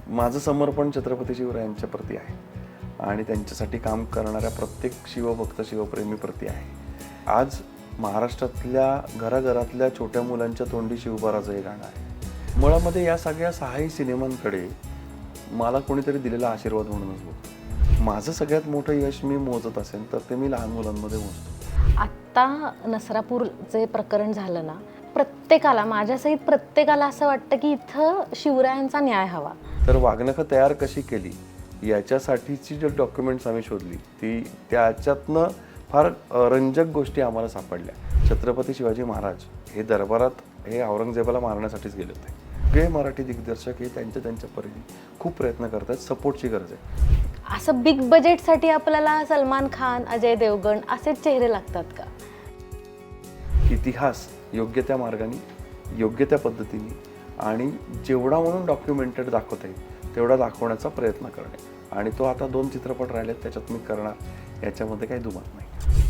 माझं समर्पण छत्रपती शिवरायांच्या प्रती आहे आणि त्यांच्यासाठी काम करणाऱ्या प्रत्येक शिवभक्त शिवप्रेमी प्रती आहे. आज महाराष्ट्रातल्या घराघरातल्या छोट्या मुलांच्या तोंडी शिवबाराचं हे गाणं आहे. मुळामध्ये या सगळ्या 6ही सिनेमांकडे मला कोणीतरी दिलेला आशीर्वाद म्हणूनच बघतो. माझं सगळ्यात मोठं यश मी मोजत असेल तर ते मी लहान मुलांमध्ये मोजतो. आत्ता नसरापूरचे प्रकरण झालं ना, प्रत्येकाला, माझ्यासहित प्रत्येकाला असं वाटतं की इथं शिवरायांचा न्याय हवा. तर वाघनखं तयार कशी केली याच्यासाठीची जी डॉक्युमेंट्स आम्ही शोधली ती त्याच्यातनं फार रंजक गोष्टी आम्हाला सापडल्या. छत्रपती शिवाजी महाराज हे दरबारात हे औरंगजेबाला मारण्यासाठीच गेले होते. सगळे मराठी दिग्दर्शक हे त्यांच्या परीने खूप प्रयत्न करतात. सपोर्टची गरज आहे. असं बिग बजेटसाठी आपल्याला सलमान खान, अजय देवगण असेच चेहरे लागतात का? इतिहास योग्य त्या मार्गाने, योग्य त्या पद्धतीने आणि जेवढा म्हणून डॉक्युमेंटेड दाखवता येईल तेवढा दाखवण्याचा प्रयत्न करणे. आणि तो आता 2 चित्रपट राहिलेत, त्याच्यात मी करणार, याच्यामध्ये काही दुमत नाही.